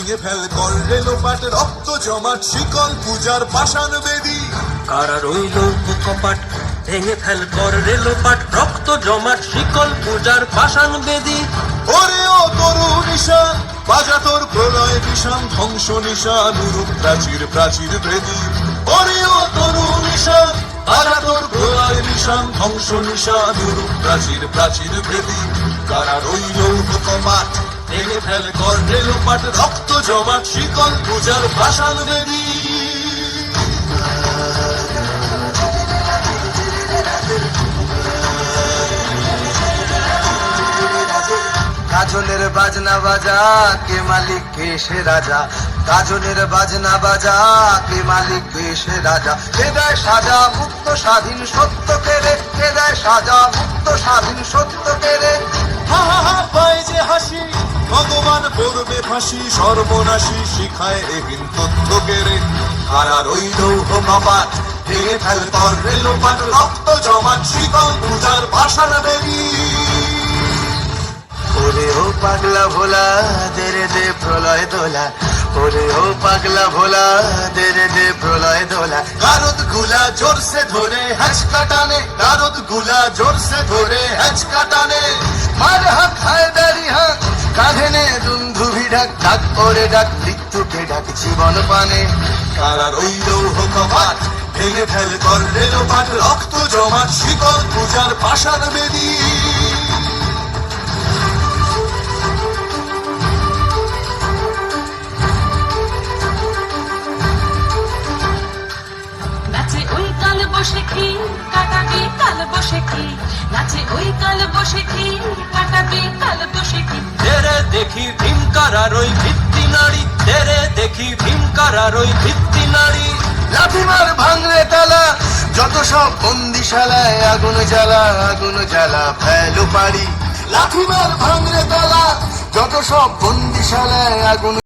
ভেঙে ফেল করলে লোপাট রক্ত জমাট শিকল পূজার পাষাণ বেদী কারা রইল কপাট ভেঙে ফেল কর রেলোপাট রক্ত জমাট শিকল পূজার পাষাণ বেদী ওরে ও তরু নিশান বাজা তোর প্রলয় বিষান ধ্বংস নিশান উরূপ প্রাচীর প্রাচীর ভেদী ওরে ও তরু নিশান বাজা তোর প্রলয় বিষান ধ্বংস নিশান উরূপ প্রাচীর প্রাচীর ভেদী কারা রইল কপাট ভেঙে ফেল কর রেলোপাট রক্ত জমাট শিকল পূজার পাষাণ বেদী কাজলের বাজনা বাজা কে মালিক কে সে রাজা কাজলের বাজনা বাজা কে মালিক কে সে রাজা কে দেয় সাজা মুক্ত স্বাধীন সত্য কেড়ে কে দেয় সাজা মুক্ত স্বাধীন সত্য কেড়ে হা হা হা পায় যে হাসি ভগবান পড়বে ফাঁসি সর্বনাশী শিখায় এহীন তথ্য কেড়ে কারা রইল কপাট ভেঙে ফেল কর রেলোপাট রক্ত জমাট শিকল পূজার পাষাণ বেদী ওরে ও পাগলা ভোলা দেরে দে প্রলয় দোলা ওরে ও পাগলা ভোলা দেরে দে প্রলয় দোলা গারদ গুলা জোরসে ধরে হ্যাচকা টানে গারদ গুলা জোরসে ধরে হ্যাচকা টানে মার হাত হায়দারি হাত কাঁধে নে দুন্ধুভি ডাক ডাক ওরে ডাক মৃত্যুকে ডাক জীবন পানে কারা রইল কপাট ভেঙে ফেল কর রেলোপাট রক্ত জমাট শিকল পূজার পাষাণ বেদী নাচে ওই কাল বসে কি কাটাবে কাল বসে কি নাচে ওই কাল বসে কি কাটাবে কাল বসে কি তেরে দেখি ভীমকারার ওই ভিত্তি নারী তেরে দেখি ভীমকারার ওই ভিত্তি নারী লাঠিমার ভাঙলে তালা যত সব বন্দিশালায় আগুন জ্বালা ফেলো পারি লাঠিমার ভাঙলে তালা যত সব বন্দিশালায় আগুন